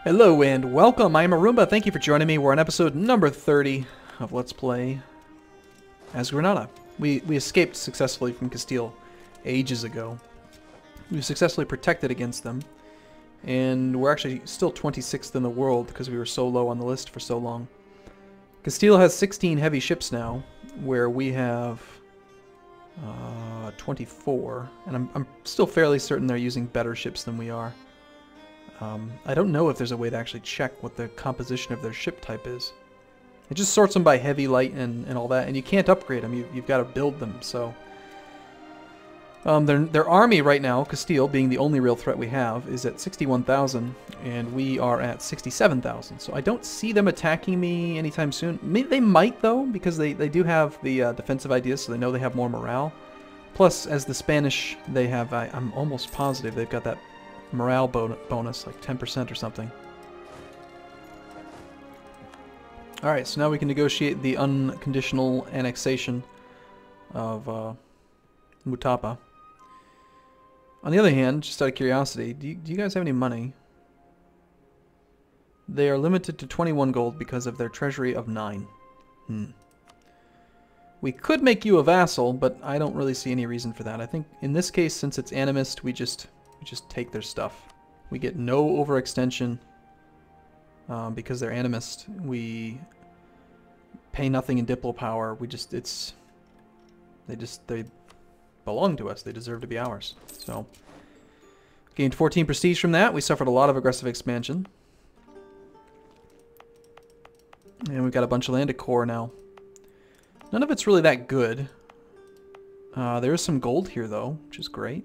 Hello and welcome, I'm Arumba. Thank you for joining me. We're on episode number 30 of Let's Play as Granada. We escaped successfully from Castile ages ago. We successfully protected against them, and we're actually still 26th in the world because we were so low on the list for so long. Castile has 16 heavy ships now, where we have 24, and I'm still fairly certain they're using better ships than we are. I don't know if there's a way to actually check what the composition of their ship type is. It just sorts them by heavy, light, and all that, and you can't upgrade them. You've got to build them. So their army right now, Castile, being the only real threat we have, is at 61,000, and we are at 67,000. So I don't see them attacking me anytime soon. They might, though, because they do have the defensive ideas, so they know they have more morale. Plus, as the Spanish, they have, I'm almost positive they've got that morale bonus, like 10% or something. Alright, so now we can negotiate the unconditional annexation of Mutapa. On the other hand, just out of curiosity, do you guys have any money? They are limited to 21 gold because of their treasury of 9. We could make you a vassal, but I don't really see any reason for that. I think in this case, since it's animist, we just take their stuff. We get no overextension because they're animist. We pay nothing in diplo power. They belong to us. They deserve to be ours. So gained 14 prestige from that. We suffered a lot of aggressive expansion, and we've got a bunch of land at core now. None of it's really that good. There is some gold here though, which is great.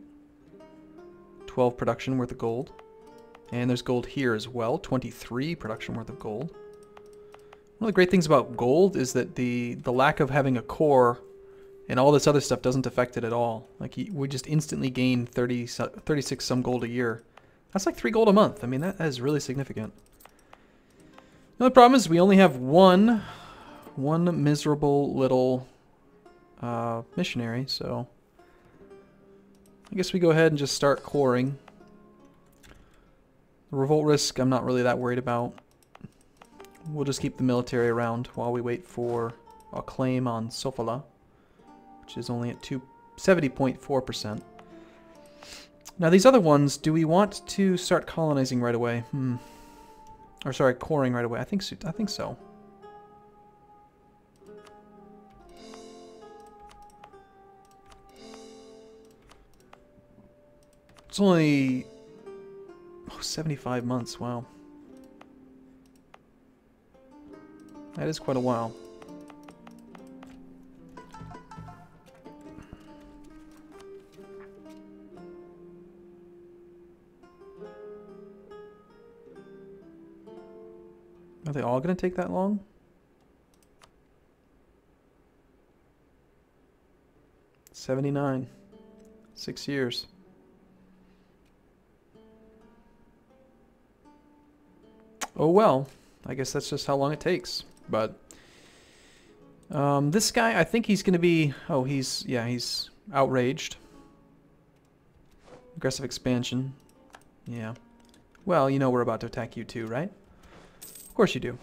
12 production worth of gold. And there's gold here as well, 23 production worth of gold. One of the great things about gold is that the lack of having a core and all this other stuff doesn't affect it at all. Like, we just instantly gain 36 some gold a year. That's like 3 gold a month. I mean, that is really significant. The only problem is we only have one miserable little missionary, so I guess we go ahead and just start coring. The revolt risk I'm not really that worried about. We'll just keep the military around while we wait for a claim on Sofala, which is only at 70.4%. Now these other ones, do we want to start colonizing right away? Or sorry, coring right away. I think so. It's only 75 months, wow. That is quite a while. Are they all going to take that long? 79. 6 years. Oh well, I guess that's just how long it takes. But this guy, I think he's going to be... Oh, he's outraged. Aggressive expansion. Yeah. Well, you know we're about to attack you too, right? Of course you do.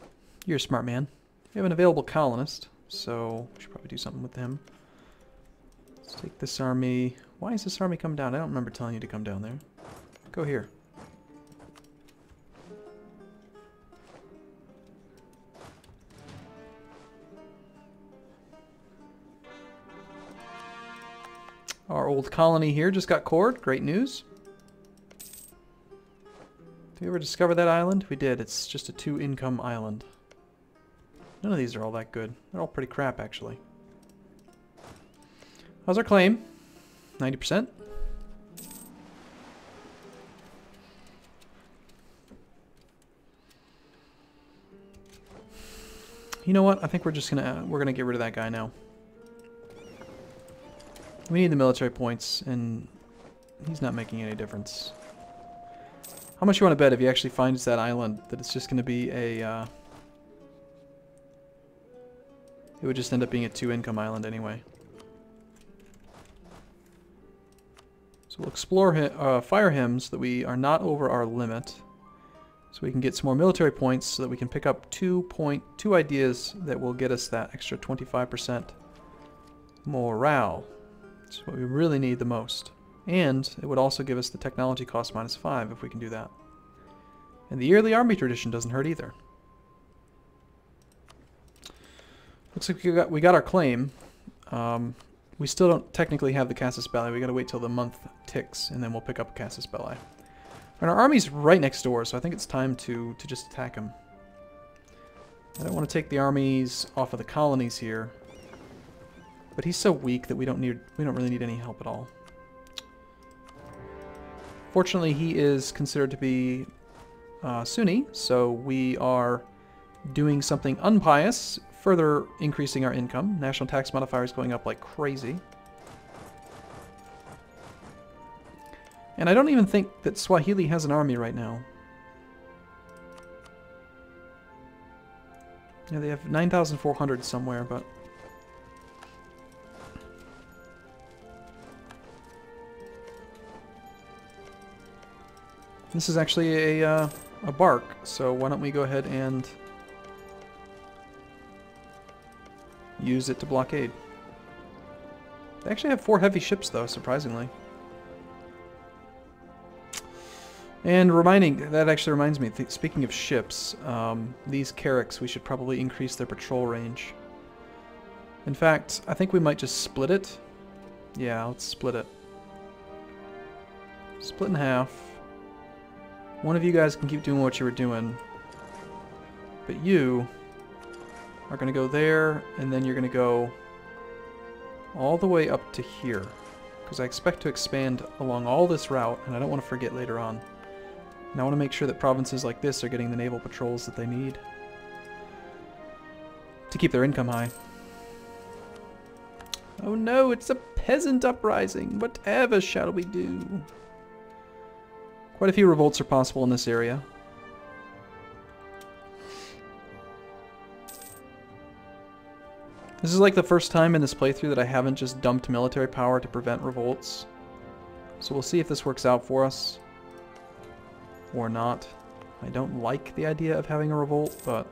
You're a smart man. We have an available colonist, so we should probably do something with him. Let's take this army. Why is this army come down? I don't remember telling you to come down there. Go here. Our old colony here just got cored. Great news. Did we ever discover that island? We did. It's just a 2-income island. None of these are all that good. They're all pretty crap, actually. How's our claim? 90%? You know what? I think we're gonna get rid of that guy now. We need the military points, and he's not making any difference. How much you want to bet if he actually finds that island that it's just going to be a... it would just end up being a 2-income island anyway. So we'll explore fire him so that we are not over our limit. So So we can get some more military points so that we can pick up 2 ideas that will get us that extra 25% morale. That's what we really need the most. And it would also give us the technology cost -5 if we can do that. And the yearly army tradition doesn't hurt either. Looks like we got our claim. We still don't technically have the Casus Belli. We gotta wait till the month ticks, and then we'll pick up a Casus Belli. And our army's right next door, so I think it's time to just attack him. I don't want to take the armies off of the colonies here, but he's so weak that we don't really need any help at all. Fortunately, he is considered to be Sunni, so we are doing something unpious, further increasing our income. National tax modifier is going up like crazy. And I don't even think that Swahili has an army right now. Yeah, they have 9,400 somewhere, but... This is actually a bark, so why don't we go ahead and use it to blockade. They actually have 4 heavy ships, though, surprisingly. And that actually reminds me, speaking of ships, these Carracks, we should probably increase their patrol range. In fact, I think we might just split it. Yeah, let's split it. Split in half. One of you guys can keep doing what you were doing. But you are going to go there, and then you're going to go all the way up to here. Because I expect to expand along all this route, and I don't want to forget later on. And I want to make sure that provinces like this are getting the naval patrols that they need to keep their income high. Oh no, it's a peasant uprising. Whatever shall we do? Quite a few revolts are possible in this area. This is like the first time in this playthrough that I haven't just dumped military power to prevent revolts. So we'll see if this works out for us. Or not. I don't like the idea of having a revolt, but...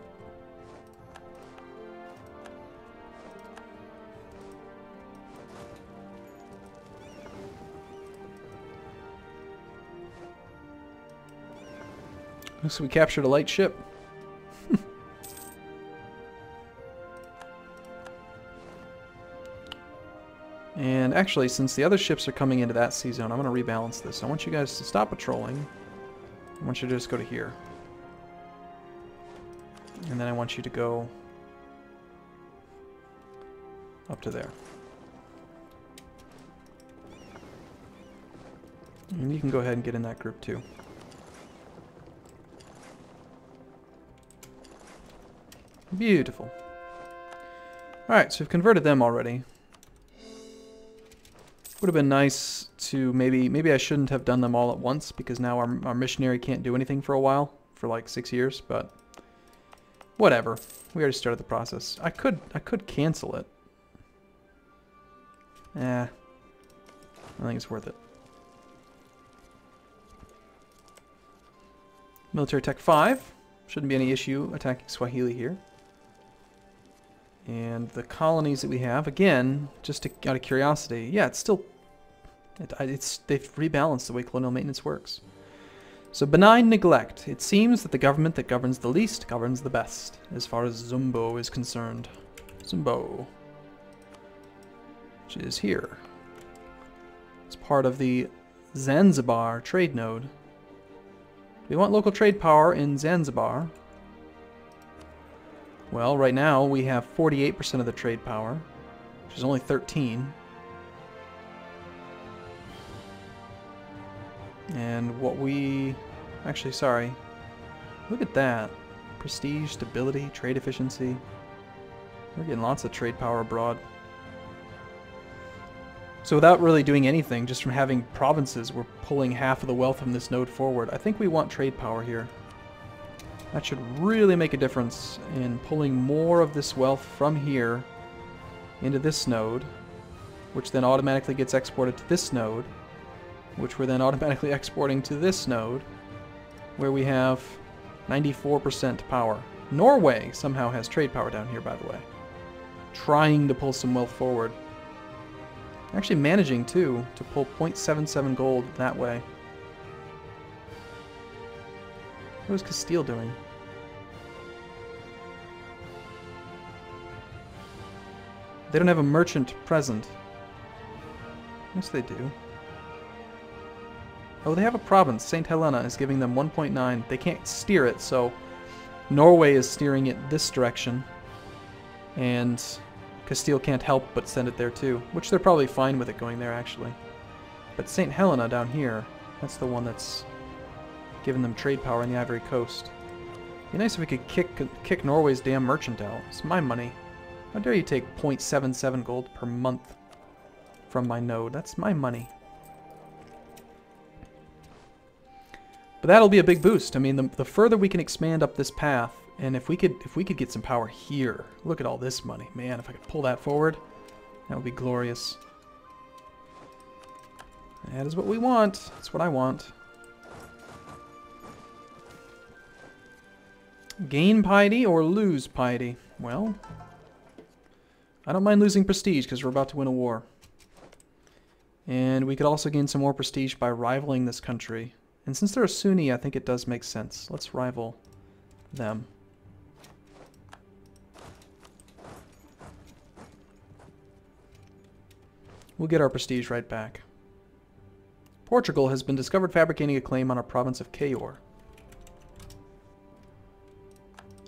Looks like we captured a light ship. And actually, since the other ships are coming into that sea zone, I'm going to rebalance this. I want you guys to stop patrolling. I want you to just go to here. And then I want you to go up to there. And you can go ahead and get in that group too. Beautiful. Alright, so we've converted them already. Would have been nice to maybe I shouldn't have done them all at once, because now our missionary can't do anything for a while, for like 6 years, but whatever. We already started the process. I could cancel it. I think it's worth it. Military Tech 5. Shouldn't be any issue attacking Swahili here. And the colonies that we have, again, just out of curiosity, yeah, it's still... they've rebalanced the way colonial maintenance works. So, benign neglect. It seems that the government that governs the least governs the best, as far as Zumbo is concerned. Zumbo. Which is here. It's part of the Zanzibar trade node. We want local trade power in Zanzibar. Well, right now we have 48% of the trade power, which is only 13. And what we... Actually, sorry. Look at that. Prestige, stability, trade efficiency. We're getting lots of trade power abroad. So without really doing anything, just from having provinces, we're pulling half of the wealth from this node forward. I think we want trade power here. That should really make a difference in pulling more of this wealth from here into this node, which then automatically gets exported to this node, which we're then automatically exporting to this node, where we have 94% power. Norway somehow has trade power down here, by the way. Trying to pull some wealth forward. Actually managing, too, to pull 0.77 gold that way. What is Castile doing? They don't have a merchant present. Yes, they do. Oh, they have a province. St. Helena is giving them 1.9. They can't steer it, so Norway is steering it this direction. And Castile can't help but send it there too, which they're probably fine with it going there, actually. But St. Helena down here, that's the one that's giving them trade power on the Ivory Coast. It'd be nice if we could kick Norway's damn merchant out. It's my money. How dare you take 0.77 gold per month from my node? That's my money. But that'll be a big boost. I mean, the further we can expand up this path, and if we could get some power here, look at all this money, man. If I could pull that forward, that would be glorious. That is what we want. That's what I want. Gain piety or lose piety? Well, I don't mind losing prestige because we're about to win a war. And we could also gain some more prestige by rivaling this country. And since they're a Sunni, I think it does make sense. Let's rival them. We'll get our prestige right back. Portugal has been discovered fabricating a claim on our province of Cayor.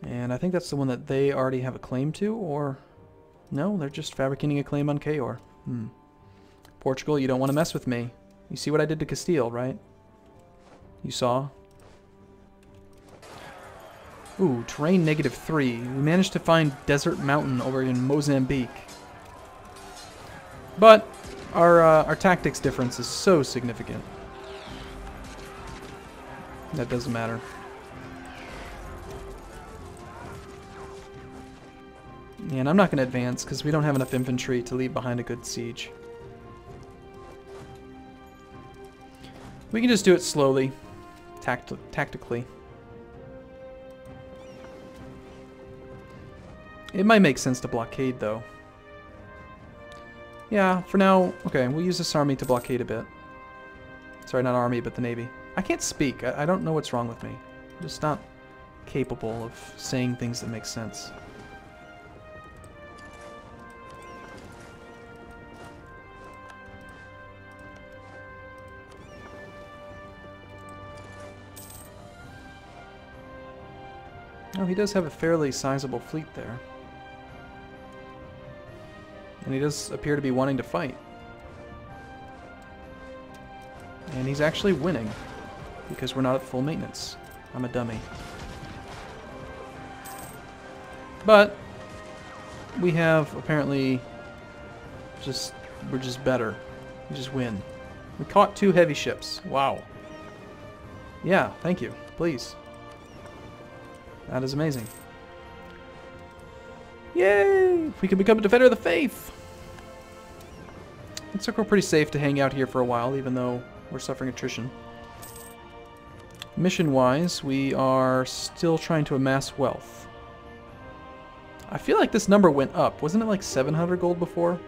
And I think that's the one that they already have a claim to, or... No, they're just fabricating a claim on Cayor. Portugal, you don't want to mess with me. You see what I did to Castile, right? You saw? Ooh, terrain -3. We managed to find Desert Mountain over in Mozambique. But our tactics difference is so significant. That doesn't matter. And I'm not going to advance because we don't have enough infantry to leave behind a good siege. We can just do it slowly, tactically. It might make sense to blockade, though. Yeah, for now, okay, we'll use this army to blockade a bit. Sorry, not army, but the navy. I can't speak. I don't know what's wrong with me. I'm just not capable of saying things that make sense. Oh, he does have a fairly sizable fleet there. And he does appear to be wanting to fight. And he's actually winning, because we're not at full maintenance. I'm a dummy. But we have apparently we're just better. We just win. We caught 2 heavy ships. Wow. Yeah, thank you. Please. That is amazing. Yay! We can become a defender of the faith! Looks like we're pretty safe to hang out here for a while, even though we're suffering attrition. Mission-wise, we are still trying to amass wealth. I feel like this number went up. Wasn't it like 700 gold before?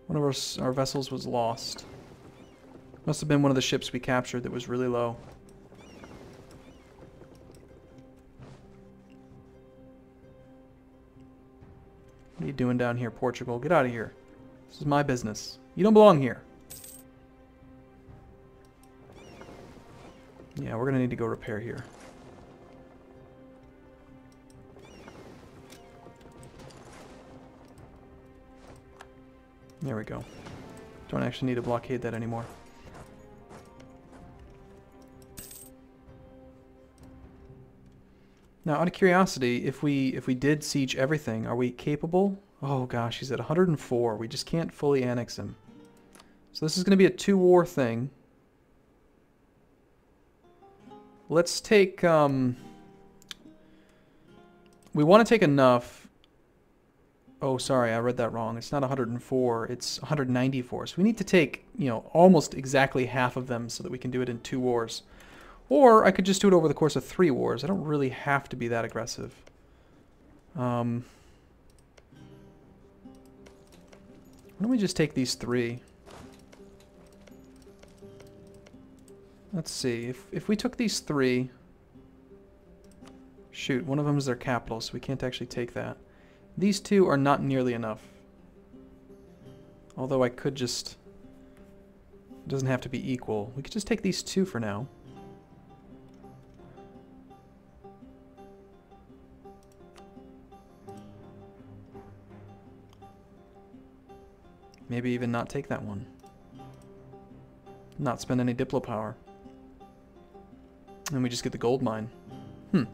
One of our vessels was lost. Must have been one of the ships we captured that was really low. What are you doing down here, Portugal? Get out of here. This is my business. You don't belong here. Yeah, we're going to need to go repair here. There we go. Don't actually need to blockade that anymore. Now, out of curiosity, if we did siege everything, are we capable? Oh gosh, he's at 104. We just can't fully annex him. So this is going to be a 2-war thing. Let's take... we want to take enough Oh, sorry, I read that wrong. It's not 104, it's 194. So we need to take, you know, almost exactly half of them so that we can do it in 2 wars. Or I could just do it over the course of 3 wars. I don't really have to be that aggressive. Why don't we just take these 3? Let's see. If we took these 3... Shoot, one of them is their capital, so we can't actually take that. These 2 are not nearly enough. Although I could just... It doesn't have to be equal. We could just take these 2 for now. Maybe even not take that one. Not spend any Diplo power. And we just get the gold mine. Well,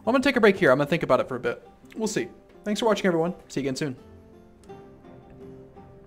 I'm going to take a break here. I'm going to think about it for a bit. We'll see. Thanks for watching, everyone. See you again soon.